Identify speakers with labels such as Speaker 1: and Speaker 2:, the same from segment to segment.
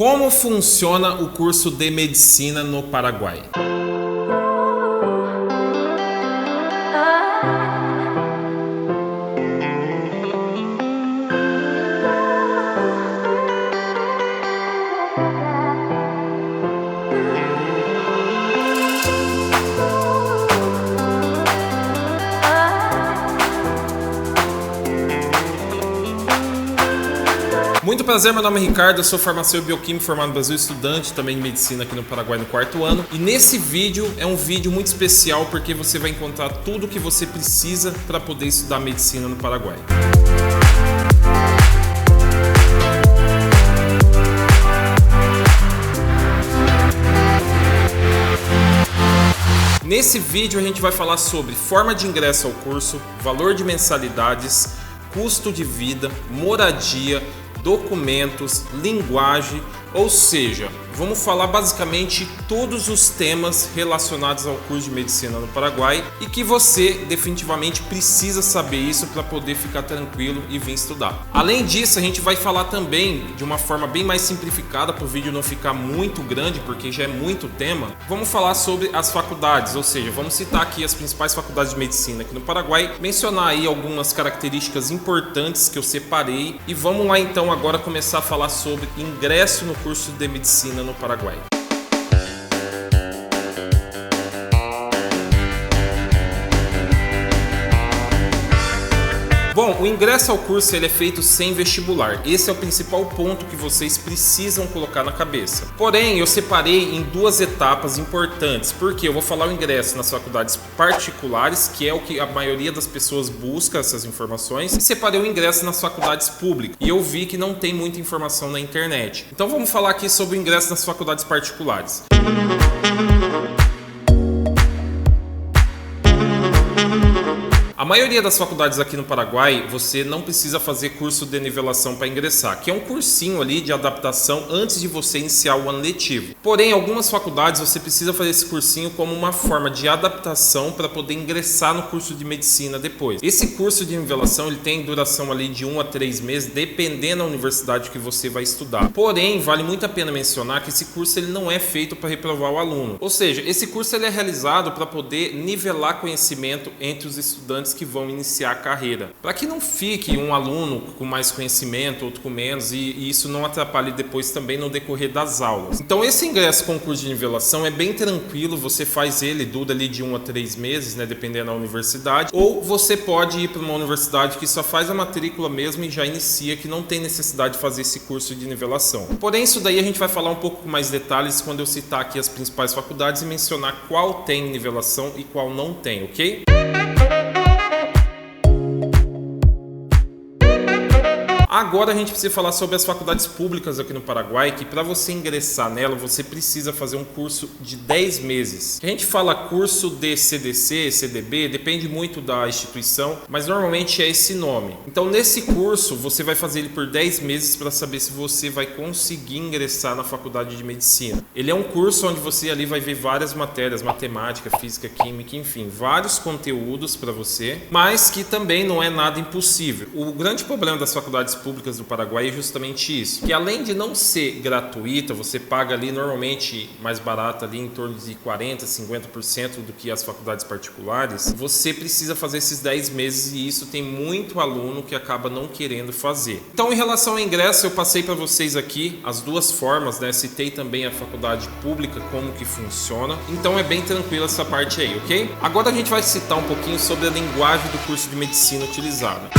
Speaker 1: Como funciona o curso de medicina no Paraguai? Muito prazer, meu nome é Ricardo, eu sou farmacêutico bioquímico formado no Brasil, estudante também de medicina aqui no Paraguai no 4º ano. E nesse vídeo é um vídeo muito especial porque você vai encontrar tudo o que você precisa para poder estudar medicina no Paraguai. Nesse vídeo a gente vai falar sobre forma de ingresso ao curso, valor de mensalidades, custo de vida, moradia, documentos, linguagem, ou seja, vamos falar basicamente todos os temas relacionados ao curso de medicina no Paraguai e que você definitivamente precisa saber isso para poder ficar tranquilo e vir estudar. Além disso, a gente vai falar também de uma forma bem mais simplificada para o vídeo não ficar muito grande, porque já é muito tema. Vamos falar sobre as faculdades, ou seja, vamos citar aqui as principais faculdades de medicina aqui no Paraguai, mencionar aí algumas características importantes que eu separei e vamos lá então agora começar a falar sobre ingresso no curso de medicina no Paraguai. Bom, o ingresso ao curso ele é feito sem vestibular. Esse é o principal ponto que vocês precisam colocar na cabeça. Porém, eu separei em duas etapas importantes, porque eu vou falar o ingresso nas faculdades particulares, que é o que a maioria das pessoas busca essas informações, e separei o ingresso nas faculdades públicas. E eu vi que não tem muita informação na internet. Então vamos falar aqui sobre o ingresso nas faculdades particulares. A maioria das faculdades aqui no Paraguai, você não precisa fazer curso de nivelação para ingressar, que é um cursinho ali de adaptação antes de você iniciar o ano letivo. Porém, algumas faculdades você precisa fazer esse cursinho como uma forma de adaptação para poder ingressar no curso de medicina depois. Esse curso de nivelação ele tem duração ali de 1 a 3 meses, dependendo da universidade que você vai estudar. Porém, vale muito a pena mencionar que esse curso ele não é feito para reprovar o aluno. Ou seja, esse curso ele é realizado para poder nivelar conhecimento entre os estudantes que vão iniciar a carreira, para que não fique um aluno com mais conhecimento, outro com menos, e isso não atrapalhe depois também no decorrer das aulas. Então esse ingresso com curso de nivelação é bem tranquilo, você faz ele, dura ali de 1 a 3 meses, né, dependendo da universidade, ou você pode ir para uma universidade que só faz a matrícula mesmo e já inicia, que não tem necessidade de fazer esse curso de nivelação. Porém, isso daí a gente vai falar um pouco com mais detalhes quando eu citar aqui as principais faculdades e mencionar qual tem nivelação e qual não tem, ok? Agora a gente precisa falar sobre as faculdades públicas aqui no Paraguai, que para você ingressar nela, você precisa fazer um curso de 10 meses. A gente fala curso de CDC, CDB, depende muito da instituição, mas normalmente é esse nome. Então nesse curso, você vai fazer ele por 10 meses para saber se você vai conseguir ingressar na faculdade de medicina. Ele é um curso onde você ali vai ver várias matérias, matemática, física, química, enfim, vários conteúdos para você, mas que também não é nada impossível. O grande problema das faculdades públicas do Paraguai é justamente isso, que além de não ser gratuita, você paga ali normalmente mais barato ali em torno de 40%, 50% do que as faculdades particulares, você precisa fazer esses 10 meses e isso tem muito aluno que acaba não querendo fazer. Então em relação ao ingresso, eu passei para vocês aqui as duas formas, né? Citei também a faculdade pública, como que funciona, então é bem tranquilo essa parte aí, ok? Agora a gente vai citar um pouquinho sobre a linguagem do curso de medicina utilizada.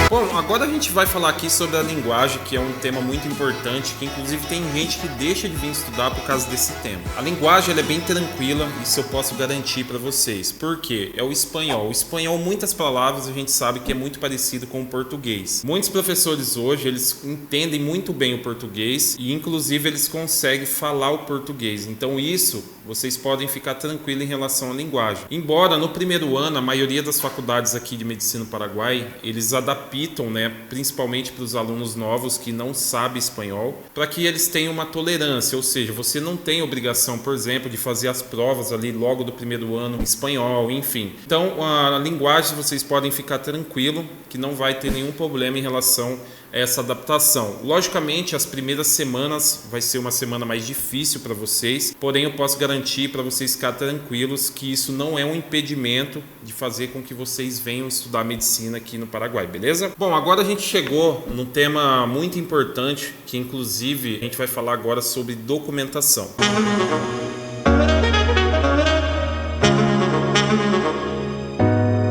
Speaker 1: Bom, agora a gente vai falar aqui sobre a linguagem, que é um tema muito importante, que inclusive tem gente que deixa de vir estudar por causa desse tema. A linguagem ela é bem tranquila, isso eu posso garantir para vocês. Por quê? É o espanhol. O espanhol, muitas palavras a gente sabe que é muito parecido com o português. Muitos professores hoje, eles entendem muito bem o português e inclusive eles conseguem falar o português. Então isso, vocês podem ficar tranquilos em relação à linguagem. Embora no primeiro ano, a maioria das faculdades aqui de medicina no Paraguai, eles adaptam dificultam, né, principalmente para os alunos novos que não sabem espanhol, para que eles tenham uma tolerância, ou seja, você não tem obrigação, por exemplo, de fazer as provas ali logo do primeiro ano em espanhol, enfim. Então, a linguagem, vocês podem ficar tranquilo que não vai ter nenhum problema em relação a essa adaptação. Logicamente, as primeiras semanas vai ser uma semana mais difícil para vocês, porém eu posso garantir para vocês ficar tranquilos que isso não é um impedimento de fazer com que vocês venham estudar medicina aqui no Paraguai, beleza? Bom, agora a gente chegou num tema muito importante, que inclusive a gente vai falar agora sobre documentação.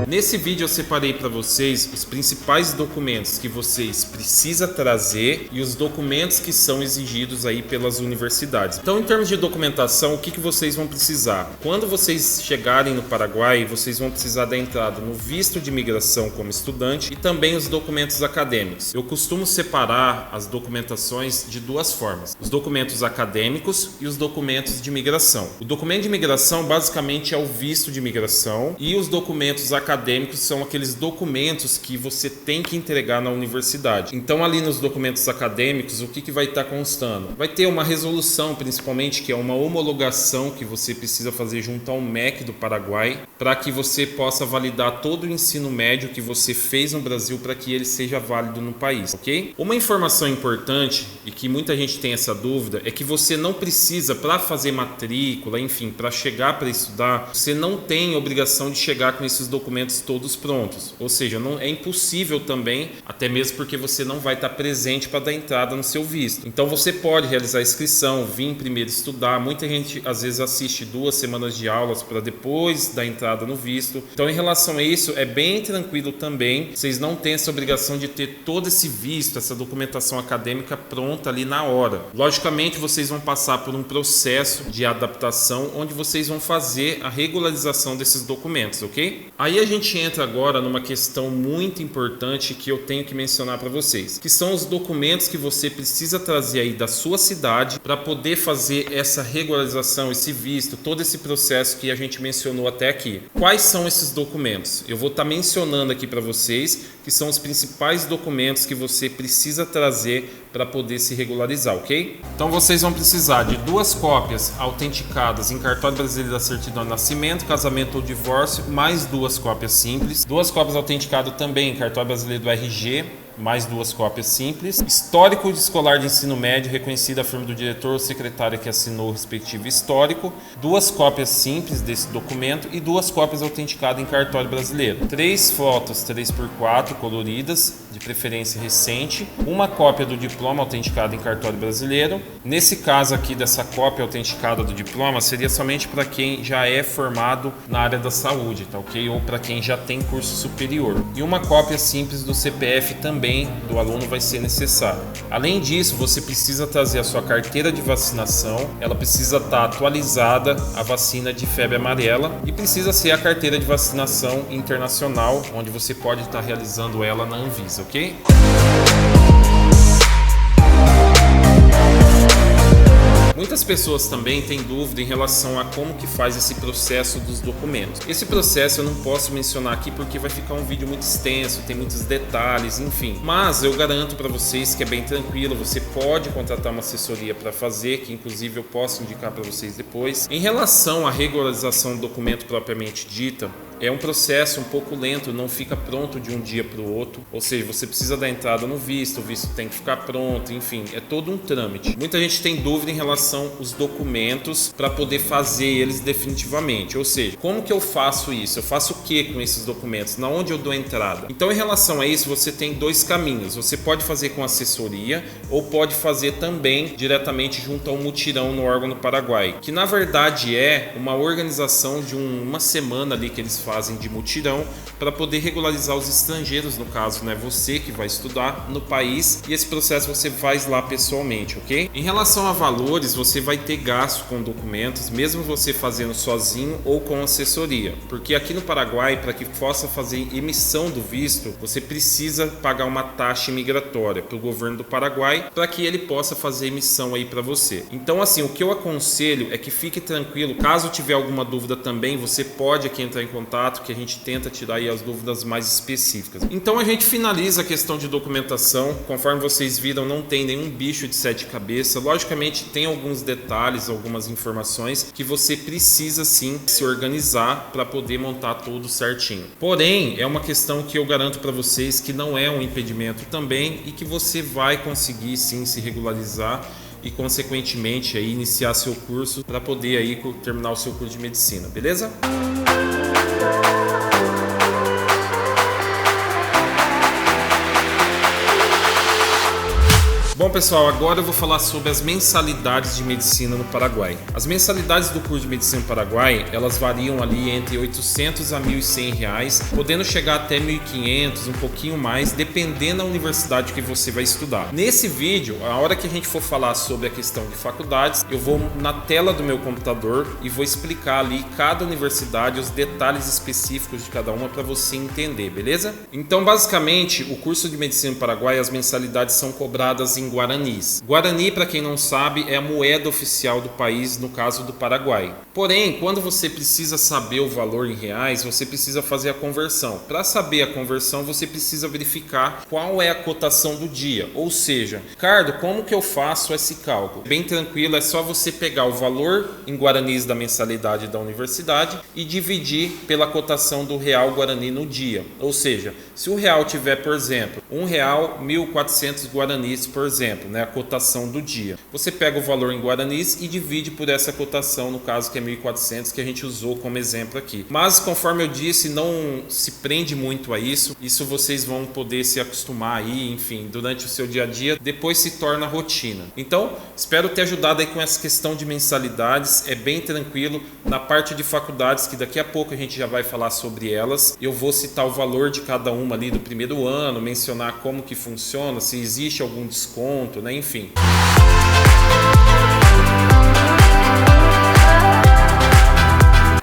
Speaker 1: Nesse vídeo eu separei para vocês os principais documentos que vocês precisam trazer e os documentos que são exigidos aí pelas universidades. Então, em termos de documentação, o que vocês vão precisar? Quando vocês chegarem no Paraguai, vocês vão precisar da entrada no visto de imigração como estudante e também os documentos acadêmicos. Eu costumo separar as documentações de duas formas: os documentos acadêmicos e os documentos de imigração. O documento de imigração basicamente é o visto de imigração e os documentos acadêmicos são aqueles documentos que você tem que entregar na universidade. Então, ali nos documentos acadêmicos, o que vai estar constando? Vai ter uma resolução, principalmente, que é uma homologação que você precisa fazer junto ao MEC do Paraguai, para que você possa validar todo o ensino médio que você fez no Brasil para que ele seja válido no país, ok? Uma informação importante, e que muita gente tem essa dúvida, é que você não precisa, para fazer matrícula, enfim, para chegar para estudar, você não tem obrigação de chegar com esses documentos todos prontos, ou seja, não é impossível também, até mesmo porque você não vai estar presente para dar entrada no seu visto. Então você pode realizar a inscrição, vir primeiro estudar. Muita gente às vezes assiste 2 semanas de aulas para depois dar entrada no visto. Então, em relação a isso, é bem tranquilo também. Vocês não têm essa obrigação de ter todo esse visto, essa documentação acadêmica pronta ali na hora. Logicamente, vocês vão passar por um processo de adaptação onde vocês vão fazer a regularização desses documentos, ok? Aí a gente entra agora numa questão muito importante que eu tenho que mencionar para vocês, que são os documentos que você precisa trazer aí da sua cidade para poder fazer essa regularização, esse visto, todo esse processo que a gente mencionou até aqui. Quais são esses documentos? Eu vou estar mencionando aqui para vocês que são os principais documentos que você precisa trazer para poder se regularizar, ok? Então vocês vão precisar de 2 cópias autenticadas em cartório brasileiro da certidão de nascimento, casamento ou divórcio, mais 2 cópias simples, 2 cópias autenticadas também em cartório brasileiro do RG, mais 2 cópias simples, histórico de escolar de ensino médio reconhecido a firma do diretor ou secretário que assinou o respectivo histórico, 2 cópias simples desse documento e 2 cópias autenticadas em cartório brasileiro, 3 fotos 3x4 coloridas, de preferência recente, 1 cópia do diploma autenticado em cartório brasileiro. Nesse caso aqui dessa cópia autenticada do diploma seria somente para quem já é formado na área da saúde, tá ok? Ou para quem já tem curso superior. E 1 cópia simples do CPF também do aluno vai ser necessário. Além disso, você precisa trazer a sua carteira de vacinação, ela precisa estar atualizada a vacina de febre amarela e precisa ser a carteira de vacinação internacional, onde você pode estar realizando ela na Anvisa, ok? Muitas pessoas também têm dúvida em relação a como que faz esse processo dos documentos. Esse processo eu não posso mencionar aqui porque vai ficar um vídeo muito extenso, tem muitos detalhes, enfim. Mas eu garanto para vocês que é bem tranquilo, você pode contratar uma assessoria para fazer, que inclusive eu posso indicar para vocês depois. Em relação à regularização do documento propriamente dita, é um processo um pouco lento, não fica pronto de um dia para o outro. Ou seja, você precisa dar entrada no visto, o visto tem que ficar pronto, enfim, é todo um trâmite. Muita gente tem dúvida em relação aos documentos para poder fazer eles definitivamente. Ou seja, como que eu faço isso? Eu faço o que com esses documentos? Na onde eu dou entrada? Então, em relação a isso, você tem 2 caminhos. Você pode fazer com assessoria ou pode fazer também diretamente junto ao mutirão no órgão do Paraguai, que na verdade é uma organização de uma semana ali que eles fazem de mutirão para poder regularizar os estrangeiros, no caso, né? Você que vai estudar no país, e esse processo você faz lá pessoalmente, ok? Em relação a valores, você vai ter gasto com documentos, mesmo você fazendo sozinho ou com assessoria, porque aqui no Paraguai, para que possa fazer emissão do visto, você precisa pagar uma taxa migratória para o governo do Paraguai para que ele possa fazer emissão aí para você. Então, assim, o que eu aconselho é que fique tranquilo, caso tiver alguma dúvida também, você pode aqui entrar em contato contato que a gente tenta tirar aí as dúvidas mais específicas. Então a gente finaliza a questão de documentação. Conforme vocês viram, não tem nenhum bicho de 7 cabeças. Logicamente tem alguns detalhes, algumas informações que você precisa sim se organizar para poder montar tudo certinho. Porém, é uma questão que eu garanto para vocês que não é um impedimento também e que você vai conseguir sim se regularizar e consequentemente aí iniciar seu curso para poder aí terminar o seu curso de medicina, beleza? Bom pessoal, agora eu vou falar sobre as mensalidades de medicina no Paraguai. As mensalidades do curso de medicina no Paraguai, elas variam ali entre 800 a 1.100 reais, podendo chegar até 1.500, um pouquinho mais, dependendo da universidade que você vai estudar. Nesse vídeo, a hora que a gente for falar sobre a questão de faculdades, eu vou na tela do meu computador e vou explicar ali cada universidade, os detalhes específicos de cada uma para você entender, beleza? Então, basicamente, o curso de medicina no Paraguai, as mensalidades são cobradas em guaranis. Guarani, para quem não sabe, é a moeda oficial do país, no caso do Paraguai. Porém, quando você precisa saber o valor em reais, você precisa fazer a conversão. Para saber a conversão, você precisa verificar qual é a cotação do dia. Ou seja, Ricardo, como que eu faço esse cálculo? Bem tranquilo, é só você pegar o valor em guaranis da mensalidade da universidade e dividir pela cotação do real guarani no dia. Ou seja, se o real tiver, por exemplo, R$1, 1.400 guaranis, por exemplo, né, a cotação do dia. Você pega o valor em guaranis e divide por essa cotação, no caso que é 1.400, que a gente usou como exemplo aqui. Mas, conforme eu disse, não se prende muito a isso. Isso vocês vão poder se acostumar aí, enfim, durante o seu dia a dia. Depois se torna rotina. Então, espero ter ajudado aí com essa questão de mensalidades. É bem tranquilo. Na parte de faculdades, que daqui a pouco a gente já vai falar sobre elas, eu vou citar o valor de cada uma ali do primeiro ano, mencionar como que funciona, se existe algum desconto, né? Enfim.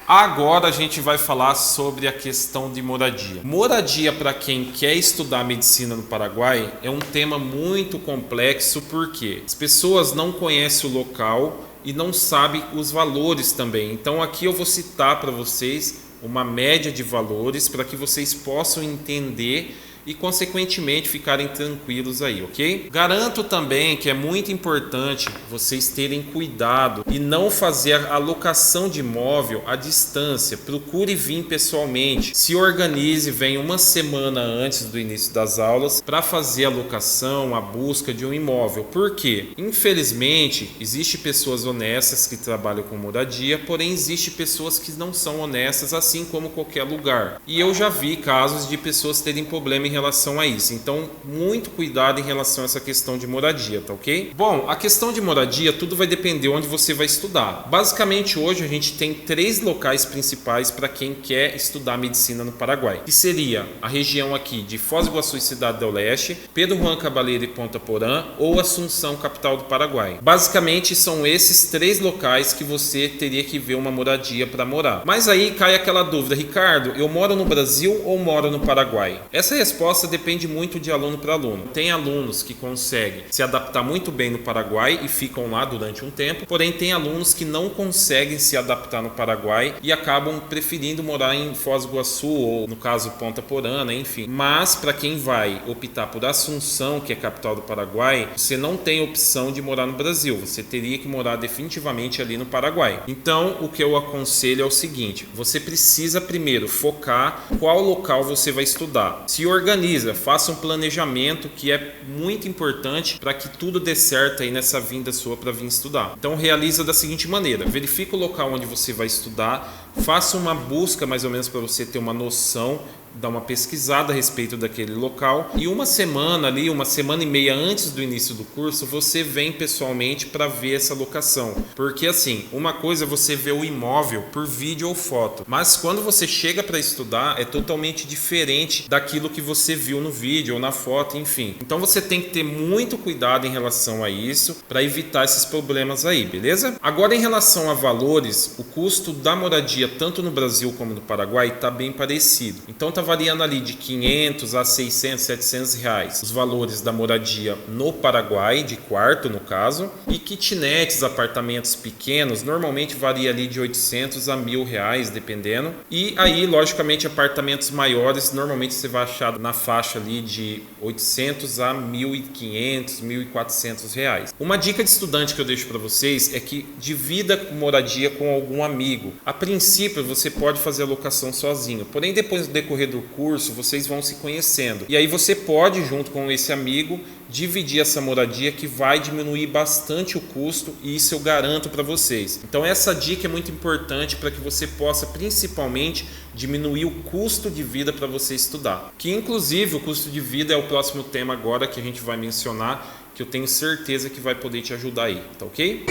Speaker 1: Agora a gente vai falar sobre a questão de moradia. Moradia para quem quer estudar medicina no Paraguai é um tema muito complexo porque as pessoas não conhecem o local e não sabem os valores também. Então aqui eu vou citar para vocês uma média de valores para que vocês possam entender e consequentemente ficarem tranquilos aí, ok? Garanto também que é muito importante vocês terem cuidado e não fazer a alocação de imóvel à distância. Procure vir pessoalmente, se organize, venha uma semana antes do início das aulas para fazer a locação, a busca de um imóvel. Por quê? Infelizmente, existem pessoas honestas que trabalham com moradia, porém existem pessoas que não são honestas, assim como qualquer lugar. E eu já vi casos de pessoas terem problema em relação a isso. Então, muito cuidado em relação a essa questão de moradia, tá ok? Bom, a questão de moradia, tudo vai depender onde você vai estudar. Basicamente, hoje a gente tem 3 locais principais para quem quer estudar medicina no Paraguai, que seria a região aqui de Foz do Iguaçu e Cidade do Leste, Pedro Juan Cabaleiro e Ponta Porã, ou Assunção, capital do Paraguai. Basicamente, são esses 3 locais que você teria que ver uma moradia para morar. Mas aí cai aquela dúvida, Ricardo, eu moro no Brasil ou moro no Paraguai? Essa resposta depende muito de aluno para aluno. Tem alunos que conseguem se adaptar muito bem no Paraguai e ficam lá durante um tempo, porém tem alunos que não conseguem se adaptar no Paraguai e acabam preferindo morar em Foz do Iguaçu ou, no caso, Ponta Porã, né? Enfim. Mas para quem vai optar por Assunção, que é a capital do Paraguai, você não tem opção de morar no Brasil, você teria que morar definitivamente ali no Paraguai. Então, o que eu aconselho é o seguinte, você precisa primeiro focar qual local você vai estudar. Se organiza, faça um planejamento que é muito importante para que tudo dê certo aí nessa vinda sua para vir estudar. Então realiza da seguinte maneira, verifica o local onde você vai estudar, faça uma busca mais ou menos para você ter uma noção, dar uma pesquisada a respeito daquele local e uma semana ali, uma semana e meia antes do início do curso, você vem pessoalmente para ver essa locação. Porque assim, uma coisa é você ver o imóvel por vídeo ou foto, mas quando você chega para estudar é totalmente diferente daquilo que você viu no vídeo ou na foto, enfim. Então você tem que ter muito cuidado em relação a isso para evitar esses problemas aí, beleza? Agora em relação a valores, o custo da moradia tanto no Brasil como no Paraguai está bem parecido. Então está variando ali de 500 a 600, 700 reais os valores da moradia no Paraguai, de quarto no caso, e kitnets, apartamentos pequenos, normalmente varia ali de 800 a 1.000 reais, dependendo. E aí, logicamente, apartamentos maiores, normalmente você vai achar na faixa ali de 800 a 1.500, 1.400 reais. Uma dica de estudante que eu deixo para vocês é que divida moradia com algum amigo. A princípio, você pode fazer a locação sozinho, porém depois do decorrer do curso, vocês vão se conhecendo. E aí você pode, junto com esse amigo, dividir essa moradia, que vai diminuir bastante o custo, e isso eu garanto para vocês. Então essa dica é muito importante para que você possa principalmente diminuir o custo de vida para você estudar, que inclusive o custo de vida é o próximo tema agora que a gente vai mencionar, que eu tenho certeza que vai poder te ajudar aí, tá ok?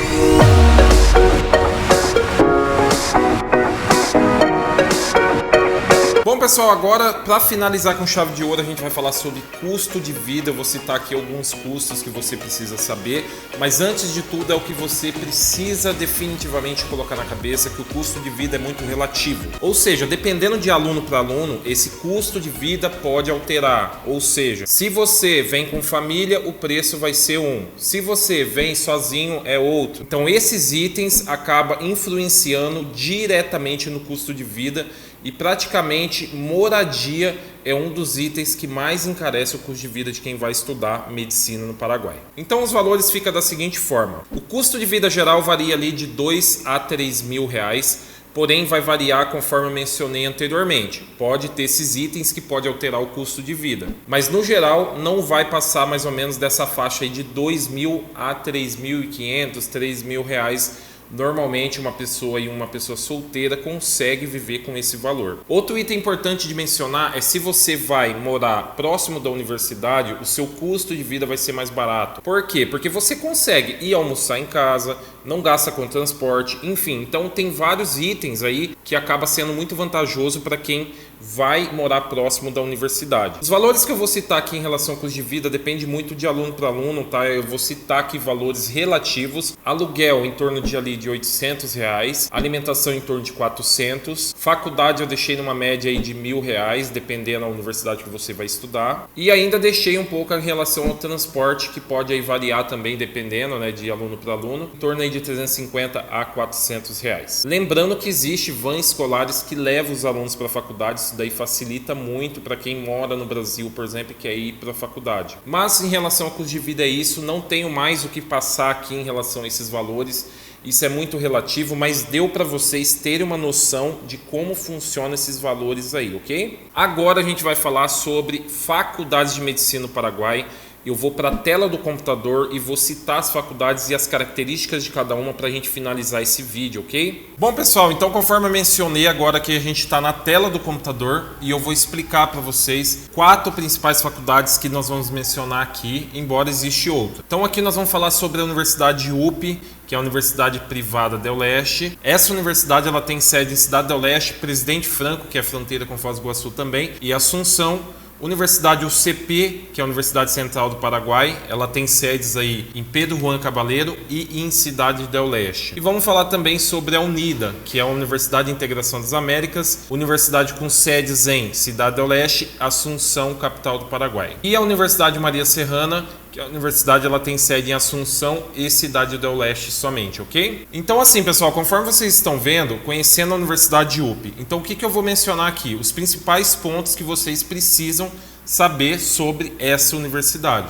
Speaker 1: Bom pessoal, agora para finalizar com chave de ouro, a gente vai falar sobre custo de vida. Eu vou citar aqui alguns custos que você precisa saber, mas antes de tudo é o que você precisa definitivamente colocar na cabeça, que o custo de vida é muito relativo. Ou seja, dependendo de aluno para aluno, esse custo de vida pode alterar. Ou seja, se você vem com família, o preço vai ser um. Se você vem sozinho, é outro. Então esses itens acabam influenciando diretamente no custo de vida. E praticamente moradia é um dos itens que mais encarece o custo de vida de quem vai estudar medicina no Paraguai. Então os valores ficam da seguinte forma: o custo de vida geral varia ali de 2 a 3 mil reais, porém vai variar conforme eu mencionei anteriormente. Pode ter esses itens que pode alterar o custo de vida, mas no geral não vai passar mais ou menos dessa faixa aí de 2 mil a 3.500, 3 mil reais. Normalmente uma pessoa solteira consegue viver com esse valor. Outro item importante de mencionar é: se você vai morar próximo da universidade, o seu custo de vida vai ser mais barato. Por quê? Porque você consegue ir almoçar em casa, não gasta com transporte, enfim. Então tem vários itens aí que acaba sendo muito vantajoso para quem vai morar próximo da universidade. Os valores que eu vou citar aqui em relação ao custo de vida depende muito de aluno para aluno, tá? Eu vou citar aqui valores relativos: aluguel em torno de ali de 800 reais, alimentação em torno de 400, faculdade eu deixei numa média aí de 1.000 reais, dependendo da universidade que você vai estudar, e ainda deixei um pouco em relação ao transporte, que pode aí variar também dependendo, né, de aluno para aluno, em torno aí de 350 a 400 reais. Lembrando que existe vans escolares que levam os alunos para a faculdade. Isso daí facilita muito para quem mora no Brasil, por exemplo, e quer ir para a faculdade. Mas em relação ao custo de vida é isso, não tenho mais o que passar aqui em relação a esses valores. Isso é muito relativo, mas deu para vocês terem uma noção de como funcionam esses valores aí, ok? Agora a gente vai falar sobre faculdades de medicina no Paraguai. Eu vou para a tela do computador e vou citar as faculdades e as características de cada uma para a gente finalizar esse vídeo, ok? Bom pessoal, então conforme eu mencionei, agora que a gente está na tela do computador e eu vou explicar para vocês 4 principais faculdades que nós vamos mencionar aqui, embora existe outra. Então aqui nós vamos falar sobre a Universidade UP, que é a Universidade Privada del Leste. Essa universidade ela tem sede em Cidade del Leste, Presidente Franco, que é a fronteira com Foz do Iguaçu também, e Assunção. Universidade UCP, que é a Universidade Central do Paraguai, ela tem sedes aí em Pedro Juan Cabaleiro e em Cidade del Leste. E vamos falar também sobre a UNIDA, que é a Universidade de Integração das Américas, universidade com sedes em Cidade del Leste, Assunção, capital do Paraguai. E a Universidade Maria Serrana, que a universidade ela tem sede em Assunção e Cidade del Leste somente, ok? Então assim, pessoal, conforme vocês estão vendo, conhecendo a Universidade UP, então o que eu vou mencionar aqui? Os principais pontos que vocês precisam saber sobre essa universidade.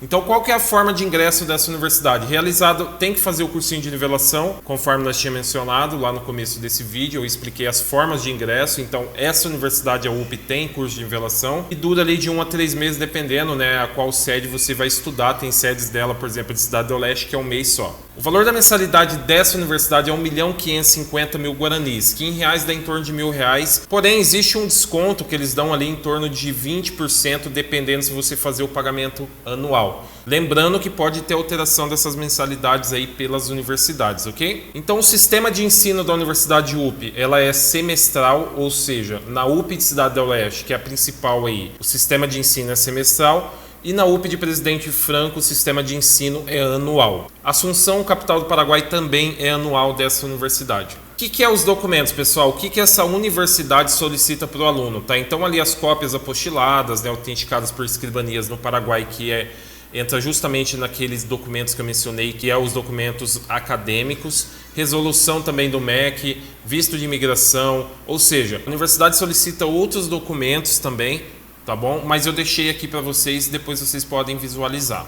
Speaker 1: Então, qual que é a forma de ingresso dessa universidade? Realizado, tem que fazer o cursinho de nivelação, conforme nós tínhamos mencionado lá no começo desse vídeo, eu expliquei as formas de ingresso. Então, essa universidade, a UP, tem curso de nivelação e dura ali de 1 a 3 meses, dependendo, né, a qual sede você vai estudar. Tem sedes dela, por exemplo, de Cidade do Leste, que é um mês só. O valor da mensalidade dessa universidade é 1.550.000 guaranis, que em reais dá em torno de R$1.000, porém existe um desconto que eles dão ali em torno de 20%, dependendo se você fazer o pagamento anual. Lembrando que pode ter alteração dessas mensalidades aí pelas universidades, ok? Então o sistema de ensino da Universidade UP, ela é semestral, ou seja, na UP de Cidade del Leste, que é a principal aí, o sistema de ensino é semestral, e na UP de Presidente Franco o sistema de ensino é anual. Assunção, capital do Paraguai, também é anual dessa universidade. que é os documentos, pessoal? O que essa universidade solicita para o aluno? Tá? Então, ali as cópias apostiladas, né, autenticadas por escrivanias no Paraguai, entra justamente naqueles documentos que eu mencionei, que é os documentos acadêmicos, resolução também do MEC, visto de imigração, ou seja, a universidade solicita outros documentos também, tá bom? Mas eu deixei aqui para vocês, depois vocês podem visualizar.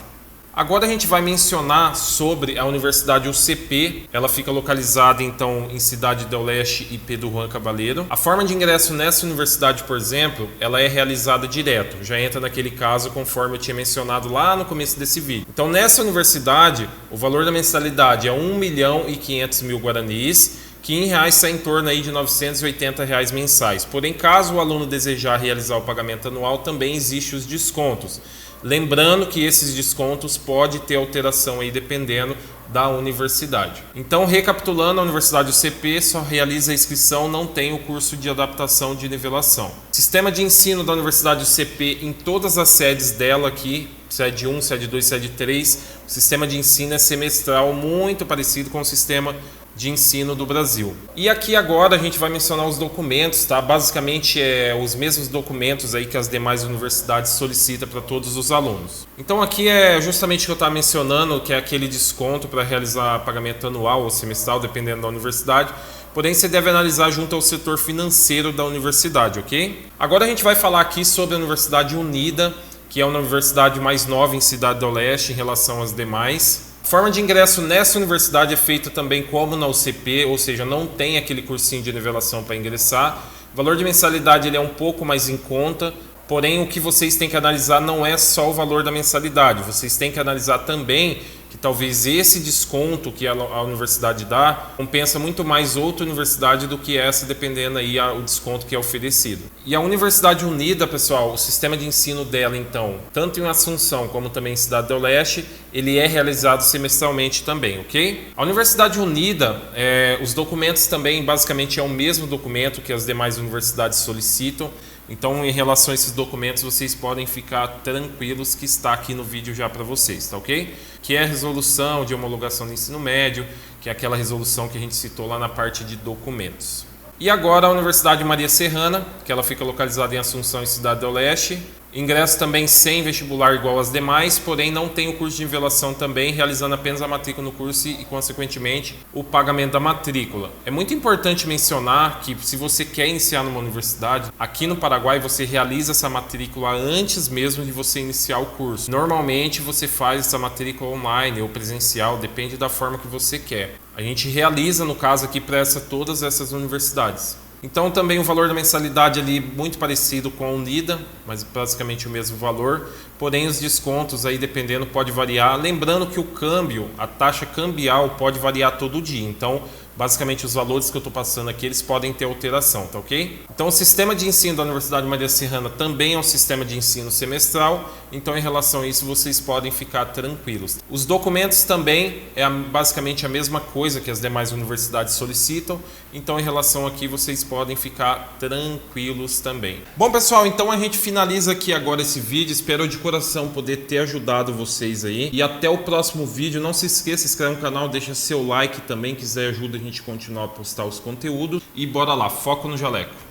Speaker 1: Agora a gente vai mencionar sobre a Universidade UCP, ela fica localizada então em Cidade do Leste e Pedro Juan Cabaleiro. A forma de ingresso nessa universidade, por exemplo, ela é realizada direto, já entra naquele caso conforme eu tinha mencionado lá no começo desse vídeo. Então nessa universidade, o valor da mensalidade é 1.500.000 guaranis, que em reais sai em torno aí de R$ 980 mensais. Porém, caso o aluno desejar realizar o pagamento anual, também existem os descontos. Lembrando que esses descontos podem ter alteração aí dependendo da universidade. Então, recapitulando, a Universidade UCP só realiza a inscrição, não tem o curso de adaptação de nivelação. Sistema de ensino da Universidade UCP em todas as sedes dela aqui, sede 1, sede 2, sede 3, o sistema de ensino é semestral, muito parecido com o sistema de ensino do Brasil. E aqui agora a gente vai mencionar os documentos, tá? Basicamente os mesmos documentos aí que as demais universidades solicitam para todos os alunos. Então aqui é justamente o que eu estava mencionando, que é aquele desconto para realizar pagamento anual ou semestral, dependendo da universidade. Porém, você deve analisar junto ao setor financeiro da universidade, ok? Agora a gente vai falar aqui sobre a Universidade Unida, que é uma universidade mais nova em Cidade do Leste em relação às demais. A forma de ingresso nessa universidade é feita também como na UCP, ou seja, não tem aquele cursinho de nivelação para ingressar. O valor de mensalidade ele é um pouco mais em conta, porém o que vocês têm que analisar não é só o valor da mensalidade, vocês têm que analisar também que talvez esse desconto que a universidade dá compensa muito mais outra universidade do que essa, dependendo aí o desconto que é oferecido. E a Universidade Unida, pessoal, o sistema de ensino dela, então, tanto em Assunção como também em Cidade do Leste, ele é realizado semestralmente também, ok? A Universidade Unida, os documentos também, basicamente, é o mesmo documento que as demais universidades solicitam. Então, em relação a esses documentos, vocês podem ficar tranquilos que está aqui no vídeo já para vocês, tá ok? Que é a resolução de homologação do ensino médio, que é aquela resolução que a gente citou lá na parte de documentos. E agora a Universidade Maria Serrana, que ela fica localizada em Assunção e Cidade do Leste. Ingresso também sem vestibular igual às demais, porém não tem o curso de nivelação também, realizando apenas a matrícula no curso e, consequentemente, o pagamento da matrícula. É muito importante mencionar que se você quer iniciar numa universidade, aqui no Paraguai você realiza essa matrícula antes mesmo de você iniciar o curso. Normalmente você faz essa matrícula online ou presencial, depende da forma que você quer. A gente realiza, no caso aqui, para todas essas universidades. Então também o valor da mensalidade ali muito parecido com a Unida, mas basicamente o mesmo valor, porém os descontos aí dependendo pode variar, lembrando que o câmbio, a taxa cambial pode variar todo dia, então basicamente os valores que eu estou passando aqui eles podem ter alteração, tá ok? Então o sistema de ensino da Universidade Maria Serrana também é um sistema de ensino semestral, então em relação a isso vocês podem ficar tranquilos. Os documentos também basicamente a mesma coisa que as demais universidades solicitam, então em relação aqui vocês podem ficar tranquilos também. Bom pessoal, então a gente finaliza aqui agora esse vídeo, espero de coração poder ter ajudado vocês aí e até o próximo vídeo. Não se esqueça, se inscreve no canal, deixa seu like também, quiser ajuda a gente continuar a postar os conteúdos e bora lá, foco no jaleco.